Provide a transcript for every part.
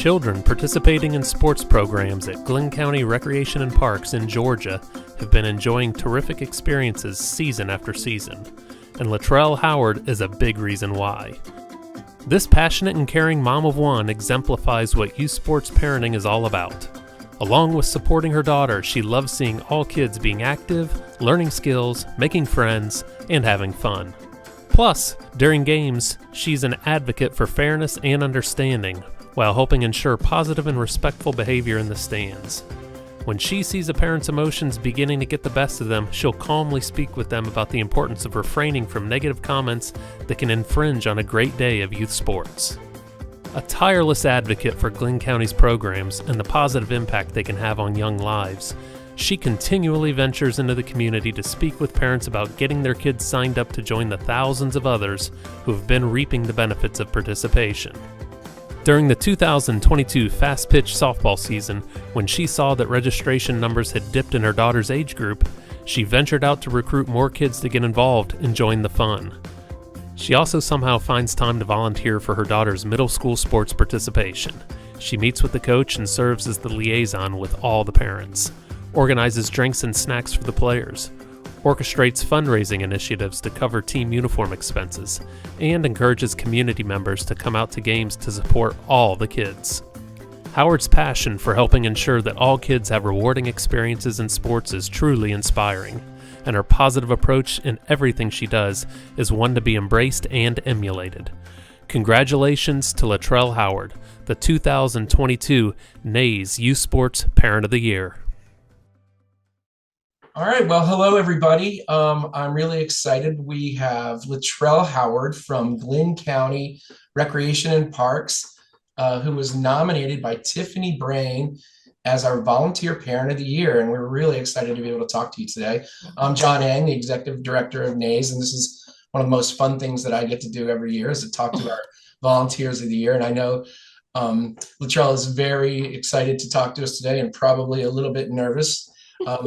Children participating in sports programs at Glynn County Recreation and Parks in Georgia have been enjoying terrific experiences season after season, and Lathyrell Howard is a big reason why. This passionate and caring mom of one exemplifies what youth sports parenting is all about. Along with supporting her daughter, she loves seeing all kids being active, learning skills, making friends, and having fun. Plus, during games, she's an advocate for fairness and understanding, while helping ensure positive and respectful behavior in the stands. When she sees a parent's emotions beginning to get the best of them, she'll calmly speak with them about the importance of refraining from negative comments that can infringe on a great day of youth sports. A tireless advocate for Glynn County's programs and the positive impact they can have on young lives, she continually ventures into the community to speak with parents about getting their kids signed up to join the thousands of others who have been reaping the benefits of participation. During the 2022 fast-pitch softball season, when she saw that registration numbers had dipped in her daughter's age group, she ventured out to recruit more kids to get involved and join the fun. She also somehow finds time to volunteer for her daughter's middle school sports participation. She meets with the coach and serves as the liaison with all the parents, organizes drinks and snacks for the players, orchestrates fundraising initiatives to cover team uniform expenses, and encourages community members to come out to games to support all the kids. Howard's passion for helping ensure that all kids have rewarding experiences in sports is truly inspiring, and her positive approach in everything she does is one to be embraced and emulated. Congratulations to Lathyrell Howard, the 2022 NAYS Youth Sports Parent of the Year. All right, well, hello, everybody. I'm really excited. We have Lathyrell Howard from Glynn County Recreation and Parks, who was nominated by Tiffany Brain as our Volunteer Parent of the Year, and we're really excited to be able to talk to you today. I'm John Eng, the Executive Director of NAYS, and this is one of the most fun things that I get to do every year is to talk to our Volunteers of the Year, and I know Lathyrell is very excited to talk to us today and probably a little bit nervous.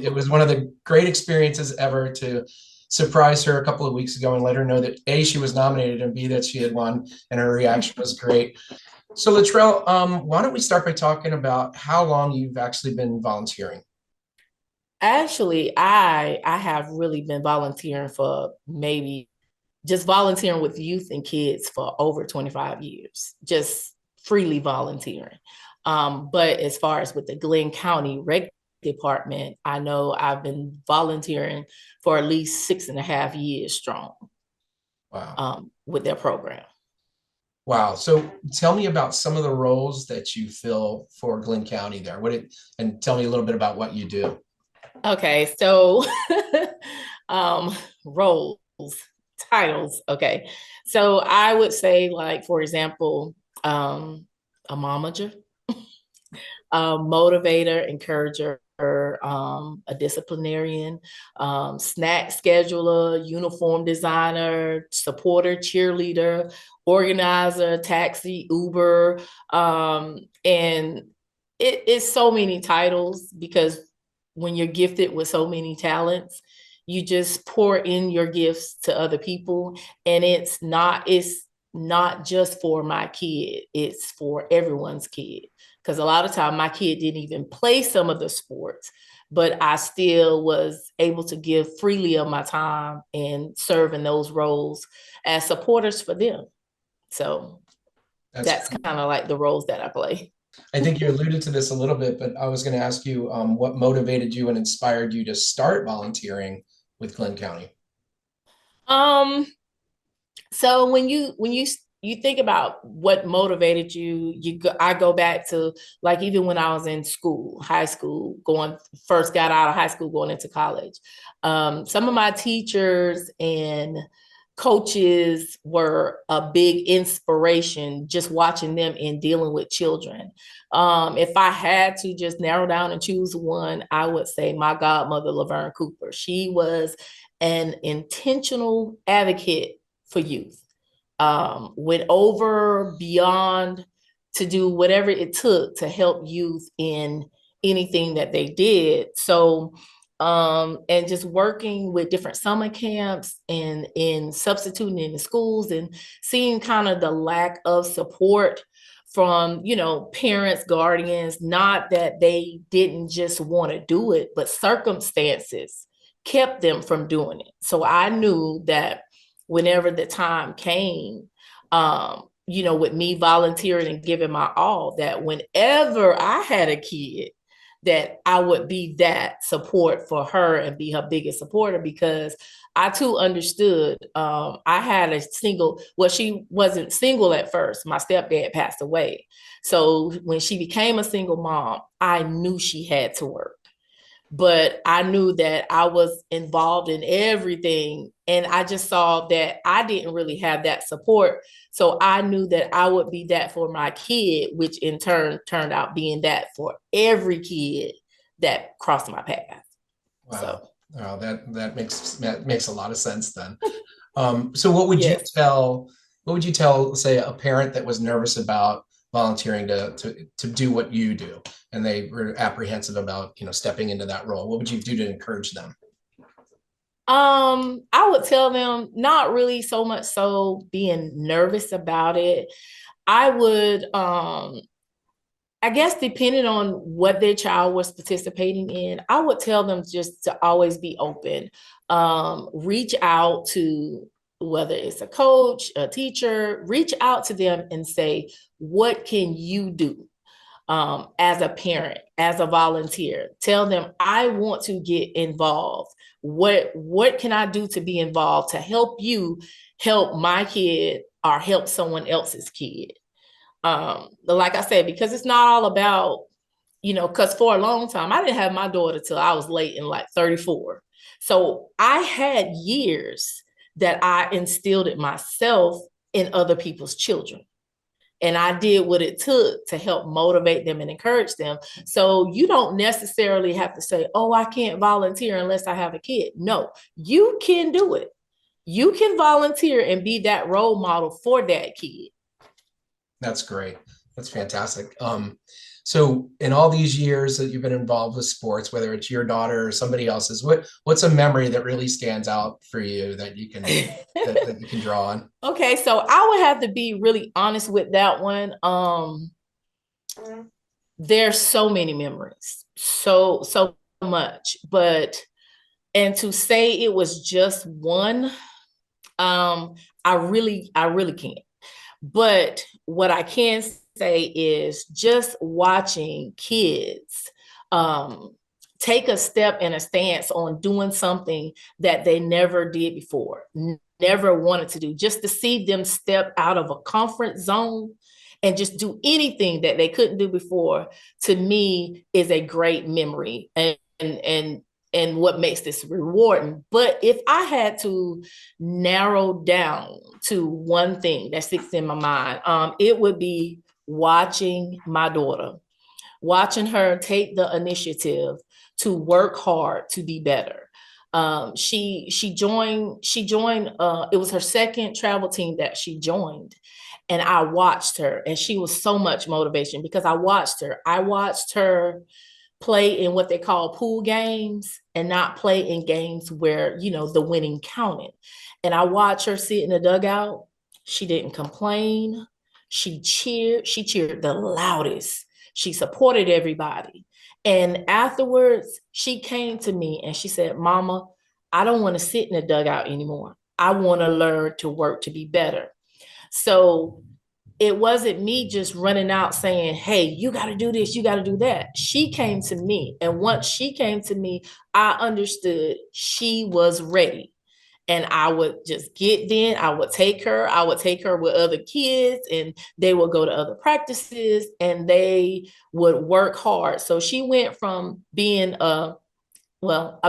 It was one of the great experiences ever to surprise her a couple of weeks ago and let her know that A, she was nominated, and B, that she had won, and her reaction was great. So Lathyrell, why don't we start by talking about how long you've actually been volunteering? Actually, I have really been volunteering for maybe just volunteering with youth and kids for over 25 years, just freely volunteering. But as far as with the Glynn County Rec Department, I know I've been volunteering for at least 6.5 years strong. Wow. With their program. Wow. So tell me about some of the roles that you fill for Glynn County there. And tell me a little bit about what you do. Okay, so roles, titles. Okay, so I would say, like, for example, a momager, a motivator, encourager, a disciplinarian, snack scheduler, uniform designer, supporter, cheerleader, organizer, taxi, Uber, and it's so many titles because when you're gifted with so many talents, you just pour in your gifts to other people, and it's not just for my kid, it's for everyone's kid. Because a lot of time my kid didn't even play some of the sports, but I still was able to give freely of my time and serve in those roles as supporters for them. So that's kind of like the roles that I play. I think you alluded to this a little bit, but I was going to ask you what motivated you and inspired you to start volunteering with Glynn County? So when you think about what motivated you, I go back to, like, even when I was in school, high school, first got out of high school, going into college. Some of my teachers and coaches were a big inspiration, just watching them and dealing with children. If I had to just narrow down and choose one, I would say my godmother, Laverne Cooper. She was an intentional advocate for youth. Went over beyond to do whatever it took to help youth in anything that they did. So, and just working with different summer camps and in substituting in the schools and seeing kind of the lack of support from, parents, guardians, not that they didn't just want to do it, but circumstances kept them from doing it. So I knew that whenever the time came, with me volunteering and giving my all, that whenever I had a kid, that I would be that support for her and be her biggest supporter, because I too understood. I had she wasn't single at first. My stepdad passed away. So when she became a single mom, I knew she had to work. But I knew that I was involved in everything. And I just saw that I didn't really have that support. So I knew that I would be that for my kid, which in turn turned out being that for every kid that crossed my path. Wow. So. Oh, that makes a lot of sense then. So what would Yes. what would you tell, say, a parent that was nervous about volunteering to do what you do, and they were apprehensive about, stepping into that role? What would you do to encourage them? I would tell them not really so much so being nervous about it. I would, I guess depending on what their child was participating in, I would tell them just to always be open. Reach out to, whether it's a coach, a teacher, reach out to them and say, what can you do? As a parent, as a volunteer, tell them, I want to get involved. What can I do to be involved to help you help my kid or help someone else's kid? Like I said, because it's not all about, because for a long time, I didn't have my daughter till I was late in like 34. So I had years that I instilled it myself in other people's children. And I did what it took to help motivate them and encourage them. So you don't necessarily have to say, oh, I can't volunteer unless I have a kid. No, you can do it. You can volunteer and be that role model for that kid. That's great. That's fantastic. So in all these years that you've been involved with sports, whether it's your daughter or somebody else's, what's a memory that really stands out for you that you can that you can draw on? Okay, so I would have to be really honest with that one. There's so many memories, so much, and to say it was just one, I really can't. But what I can say is just watching kids take a step and a stance on doing something that they never did before, never wanted to do, just to see them step out of a comfort zone and just do anything that they couldn't do before, to me is a great memory and what makes this rewarding. But if I had to narrow down to one thing that sticks in my mind, it would be watching my daughter, watching her take the initiative to work hard to be better. She joined, it was her second travel team that she joined. And I watched her, and she was so much motivation because I watched her play in what they call pool games and not play in games where, the winning counted. And I watched her sit in the dugout. She didn't complain. She cheered the loudest. She supported everybody. And afterwards, she came to me and she said, Mama, I don't want to sit in the dugout anymore. I want to learn to work to be better. So it wasn't me just running out saying, hey, you got to do this, you got to do that. She came to me. And once she came to me, I understood she was ready. And I would just I would take her with other kids, and they would go to other practices and they would work hard. So she went from being a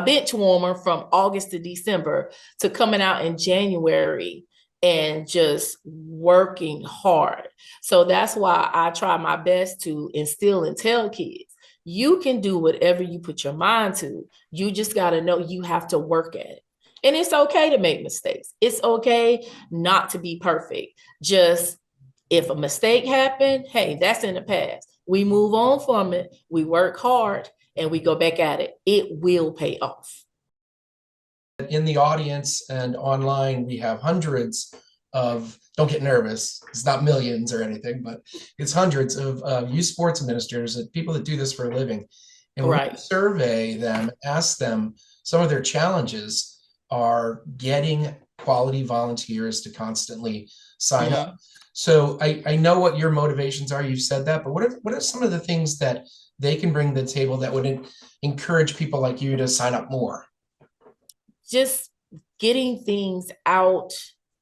bench warmer from August to December to coming out in January and just working hard. So that's why I try my best to instill and tell kids, you can do whatever you put your mind to. You just got to know you have to work at it. And it's okay to make mistakes. It's okay not to be perfect. Just if a mistake happened, hey, that's in the past. We move on from it. We work hard and we go back at it. It will pay off. In the audience and online, we have hundreds of, don't get nervous, it's not millions or anything, but it's hundreds of youth sports administrators, and people that do this for a living. And when we Right. survey them, ask them, some of their challenges are getting quality volunteers to constantly sign up. So I know what your motivations are. You've said that, but what are some of the things that they can bring to the table that would encourage people like you to sign up more? Just getting things out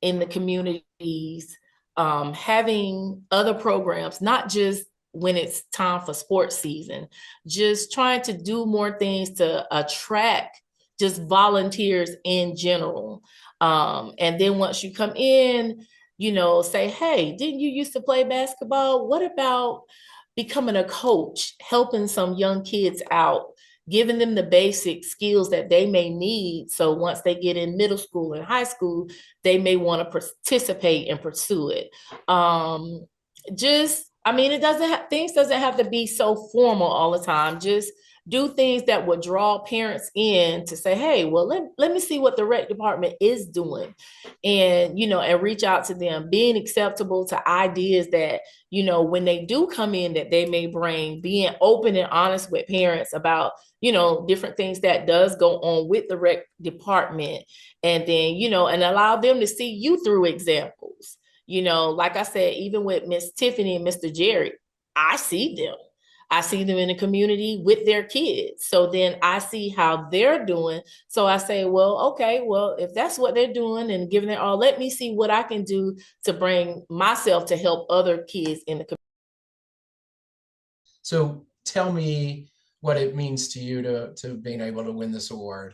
in the communities, having other programs, not just when it's time for sports season, just trying to do more things to attract just volunteers in general. And then once you come in, say, hey, didn't you used to play basketball? What about becoming a coach, helping some young kids out, giving them the basic skills that they may need. So once they get in middle school and high school, they may want to participate and pursue it. Things doesn't have to be so formal all the time. Just do things that would draw parents in to say, hey, well, let me see what the rec department is doing. And reach out to them, being acceptable to ideas that, when they do come in that they may bring, being open and honest with parents about, different things that does go on with the rec department. And then, and allow them to see you through examples. Like I said, even with Miss Tiffany and Mr. Jerry, I see them. I see them in the community with their kids. So then I see how they're doing. So I say, well, okay, well, if that's what they're doing and giving it all, let me see what I can do to bring myself to help other kids in the community. So tell me what it means to you to being able to win this award.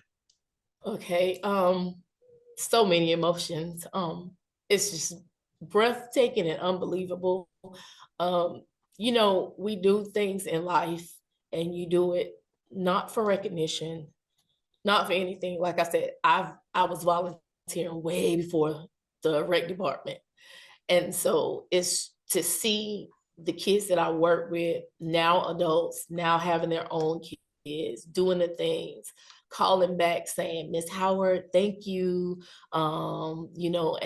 Okay. So many emotions. It's just breathtaking and unbelievable. We do things in life and you do it not for recognition, not for anything. Like I said, I was volunteering way before the rec department. And so it's to see the kids that I work with, now adults, now having their own kids, doing the things, calling back saying, Miss Howard, thank you. And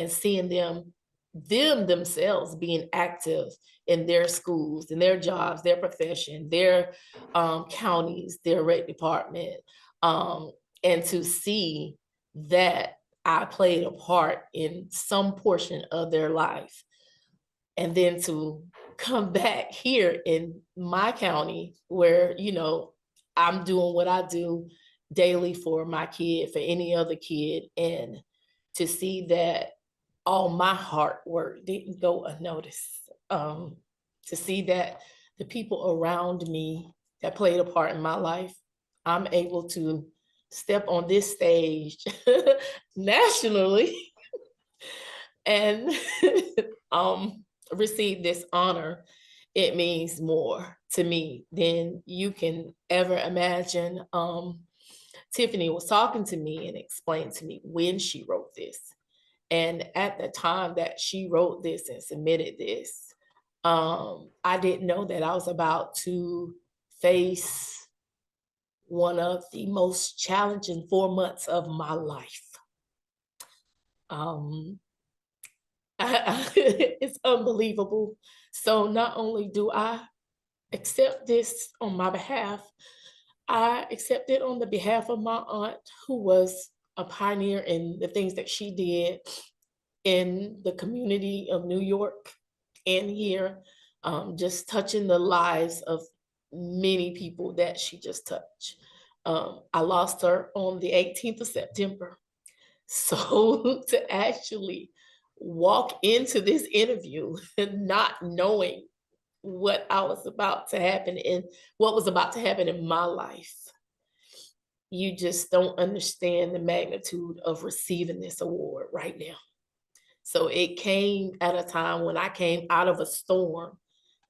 seeing them themselves being active in their schools, in their jobs, their profession, their counties, their rec department. And to see that I played a part in some portion of their life. And then to come back here in my county where, I'm doing what I do daily for my kid, for any other kid, and to see that all my hard work didn't go unnoticed. To see that the people around me that played a part in my life, I'm able to step on this stage nationally and receive this honor. It means more to me than you can ever imagine. Tiffany was talking to me and explained to me when she wrote this. And at the time that she wrote this and submitted this, I didn't know that I was about to face one of the most challenging 4 months of my life. It's unbelievable. So not only do I accept this on my behalf, I accept it on the behalf of my aunt, who was a pioneer in the things that she did in the community of New York and here, just touching the lives of many people that she just touched. I lost her on the 18th of September. So to actually walk into this interview not knowing what I was about to happen in what was about to happen in my life, you just don't understand the magnitude of receiving this award right now. So it came at a time when I came out of a storm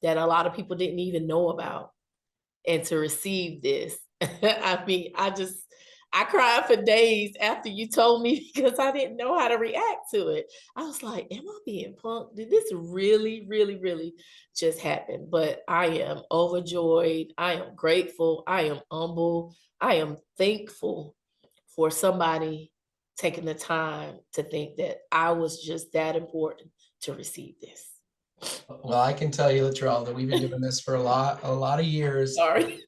that a lot of people didn't even know about. And to receive this, I cried for days after you told me because I didn't know how to react to it. I was like, am I being punked? Did this really, really, really just happen? But I am overjoyed. I am grateful. I am humble. I am thankful for somebody taking the time to think that I was just that important to receive this. Well, I can tell you, Lathyrell, that we've been doing this for a lot of years. Sorry.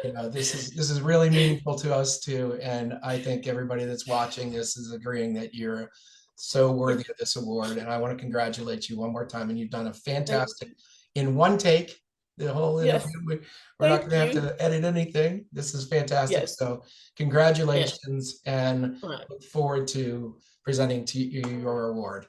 You know, this is really meaningful to us too, and I think everybody that's watching this is agreeing that you're so worthy of this award. And I want to congratulate you one more time. And you've done a fantastic in one take. The whole interview. Yes. We're not going to have Thank you. to edit anything. This is fantastic. Yes. So congratulations, and Right. look forward to presenting to you your award.